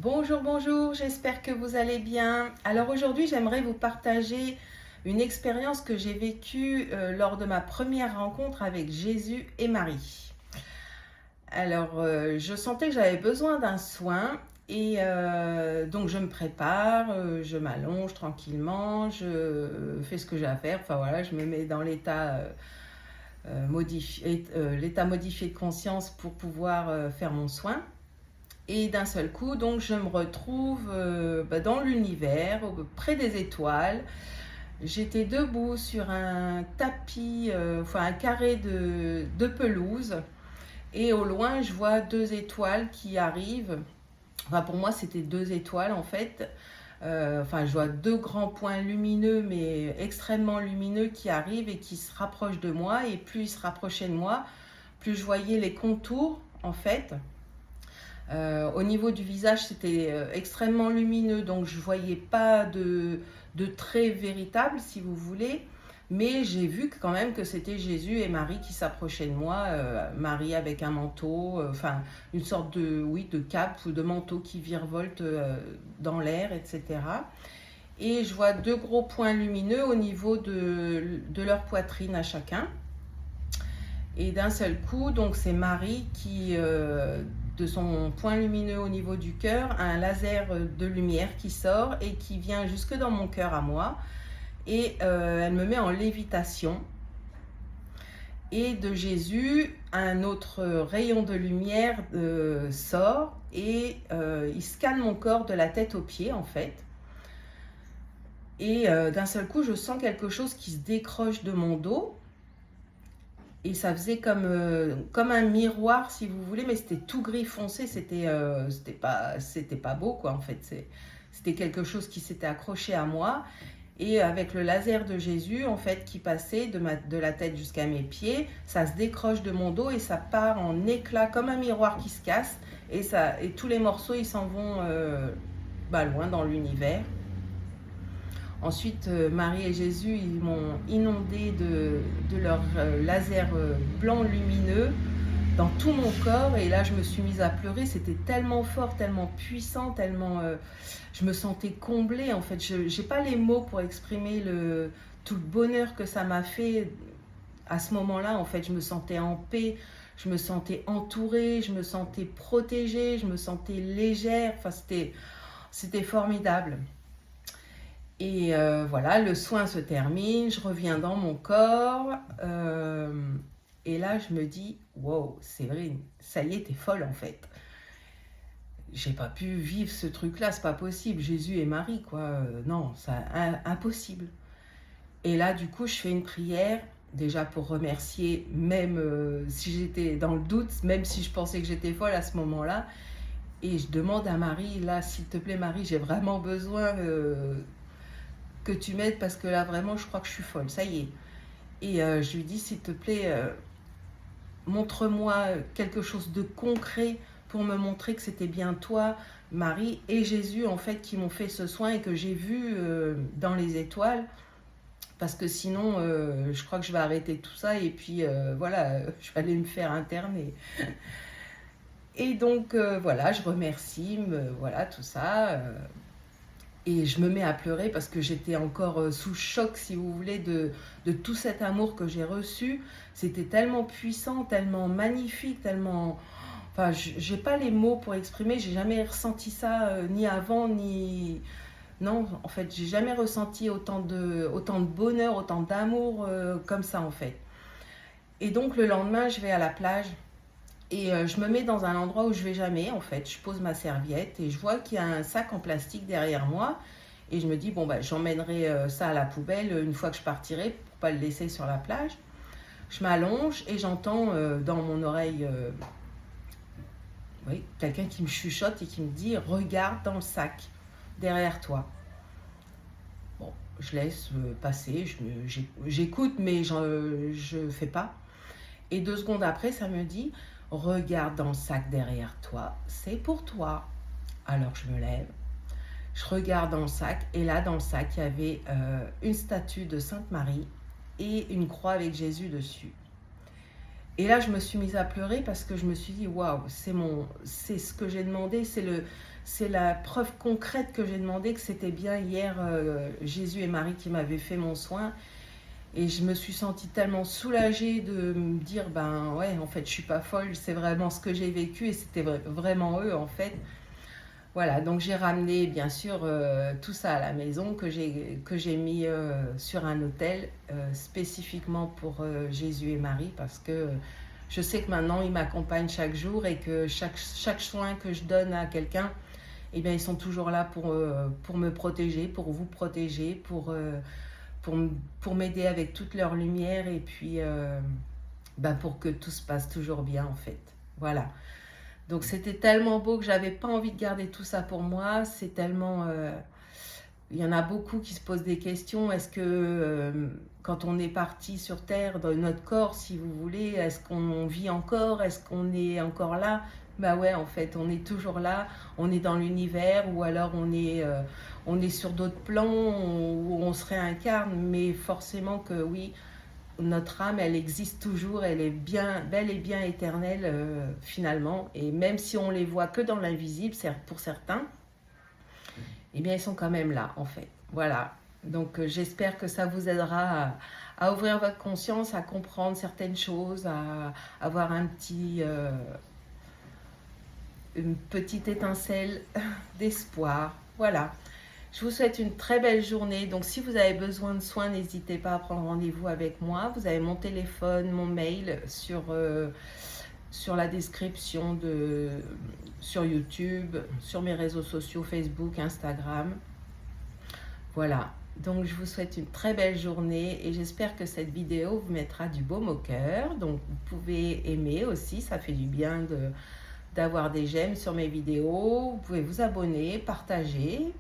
Bonjour, bonjour, j'espère que vous allez bien. Alors aujourd'hui, j'aimerais vous partager une expérience que j'ai vécue lors de ma première rencontre avec Jésus et Marie. Alors, je sentais que j'avais besoin d'un soin et donc je me prépare, je m'allonge tranquillement, je fais ce que j'ai à faire. Enfin voilà, je me mets dans l'état modifié de conscience pour pouvoir faire mon soin. Et d'un seul coup, donc, je me retrouve dans l'univers, près des étoiles. J'étais debout sur un tapis, enfin un carré de pelouse. Et au loin, je vois deux étoiles qui arrivent. Enfin, pour moi, c'était deux étoiles en fait. Enfin, je vois deux grands points lumineux, mais extrêmement lumineux, qui arrivent et qui se rapprochent de moi. Et plus ils se rapprochaient de moi, plus je voyais les contours en fait. Au niveau du visage, c'était extrêmement lumineux, donc je ne voyais pas de traits véritables, si vous voulez. Mais j'ai vu quand même que c'était Jésus et Marie qui s'approchaient de moi. Marie avec un manteau, enfin une sorte de cape ou de manteau qui virevolte dans l'air, etc. Et je vois deux gros points lumineux au niveau de leur poitrine à chacun. Et d'un seul coup, donc c'est Marie qui, de son point lumineux au niveau du cœur, a un laser de lumière qui sort et qui vient jusque dans mon cœur à moi. Et elle me met en lévitation. Et de Jésus, un autre rayon de lumière sort et il scanne mon corps de la tête aux pieds en fait. Et d'un seul coup, je sens quelque chose qui se décroche de mon dos. Et ça faisait comme un miroir, si vous voulez, mais c'était tout gris foncé, c'était pas beau, quoi, en fait. C'était quelque chose qui s'était accroché à moi. Et avec le laser de Jésus, en fait, qui passait de la tête jusqu'à mes pieds, ça se décroche de mon dos et ça part en éclats, comme un miroir qui se casse. Et tous les morceaux, ils s'en vont loin dans l'univers. Ensuite, Marie et Jésus, ils m'ont inondé de leur laser blanc lumineux dans tout mon corps. Et là, je me suis mise à pleurer. C'était tellement fort, tellement puissant, tellement... je me sentais comblée, en fait. Je n'ai pas les mots pour exprimer tout le bonheur que ça m'a fait à ce moment-là. En fait, je me sentais en paix, je me sentais entourée, je me sentais protégée, je me sentais légère. Enfin, c'était formidable. Et voilà, le soin se termine, je reviens dans mon corps. Et là, je me dis, wow, c'est vrai, ça y est, t'es folle en fait. J'ai pas pu vivre ce truc-là, c'est pas possible. Jésus et Marie, quoi. Non, c'est impossible. Et là, du coup, je fais une prière, déjà pour remercier, même si j'étais dans le doute, même si je pensais que j'étais folle à ce moment-là. Et je demande à Marie, là, s'il te plaît, Marie, j'ai vraiment besoin que tu m'aides parce que là vraiment je crois que je suis folle, ça y est. Et je lui dis s'il te plaît, montre-moi quelque chose de concret pour me montrer que c'était bien toi, Marie et Jésus en fait qui m'ont fait ce soin et que j'ai vu dans les étoiles. Parce que sinon, je crois que je vais arrêter tout ça et puis voilà, je vais aller me faire interner. Et donc voilà, je remercie, voilà tout ça. Et je me mets à pleurer parce que j'étais encore sous choc, si vous voulez, de tout cet amour que j'ai reçu. C'était tellement puissant, tellement magnifique, tellement... Enfin, j'ai pas les mots pour exprimer, j'ai jamais ressenti ça, ni avant, ni... Non, en fait, j'ai jamais ressenti autant de bonheur, autant d'amour comme ça, en fait. Et donc, le lendemain, je vais à la plage et je me mets dans un endroit où je vais jamais, en fait. Je pose ma serviette et je vois qu'il y a un sac en plastique derrière moi. Et je me dis, bon, bah, j'emmènerai ça à la poubelle une fois que je partirai pour pas le laisser sur la plage. Je m'allonge et j'entends dans mon oreille oui, quelqu'un qui me chuchote et qui me dit, regarde dans le sac derrière toi. Bon, je laisse passer, j'écoute, mais je fais pas. Et 2 secondes après, ça me dit, regarde dans le sac derrière toi, c'est pour toi. Alors je me lève, je regarde dans le sac, et là dans le sac, il y avait une statue de Sainte Marie et une croix avec Jésus dessus. Et là, je me suis mise à pleurer parce que je me suis dit, waouh, c'est ce que j'ai demandé, c'est la preuve concrète que j'ai demandé, que c'était bien hier Jésus et Marie qui m'avaient fait mon soin. Et je me suis sentie tellement soulagée de me dire, ben ouais, en fait, je suis pas folle, c'est vraiment ce que j'ai vécu et c'était vraiment eux, en fait. Voilà, donc j'ai ramené bien sûr tout ça à la maison que j'ai mis sur un autel spécifiquement pour Jésus et Marie parce que je sais que maintenant ils m'accompagnent chaque jour et que chaque soin que je donne à quelqu'un, eh bien ils sont toujours là pour me protéger, pour vous protéger, pour, pour m'aider avec toute leur lumière et puis ben, pour que tout se passe toujours bien en fait. Voilà. Donc c'était tellement beau que j'avais pas envie de garder tout ça pour moi. C'est tellement... il y en a beaucoup qui se posent des questions. Est-ce que quand on est parti sur Terre, dans notre corps, si vous voulez, est-ce qu'on vit encore? Est-ce qu'on est encore là? Bah ouais, en fait, on est toujours là. On est dans l'univers ou alors on est sur d'autres plans où on se réincarne. Mais forcément que oui, notre âme, elle existe toujours, elle est bien, bel et bien éternelle finalement. Et même si on les voit que dans l'invisible, pour certains, eh bien, ils sont quand même là, en fait. Voilà. Donc, j'espère que ça vous aidera à ouvrir votre conscience, à comprendre certaines choses, à avoir une petite étincelle d'espoir. Voilà. Je vous souhaite une très belle journée. Donc, si vous avez besoin de soins, n'hésitez pas à prendre rendez-vous avec moi. Vous avez mon téléphone, mon mail sur la description sur YouTube, sur mes réseaux sociaux, Facebook, Instagram. Voilà. Donc, je vous souhaite une très belle journée et j'espère que cette vidéo vous mettra du baume au cœur. Donc, vous pouvez aimer aussi, ça fait du bien d'avoir des j'aime sur mes vidéos. Vous pouvez vous abonner, partager.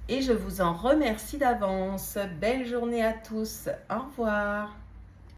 Et je vous en remercie d'avance. Belle journée à tous. Au revoir.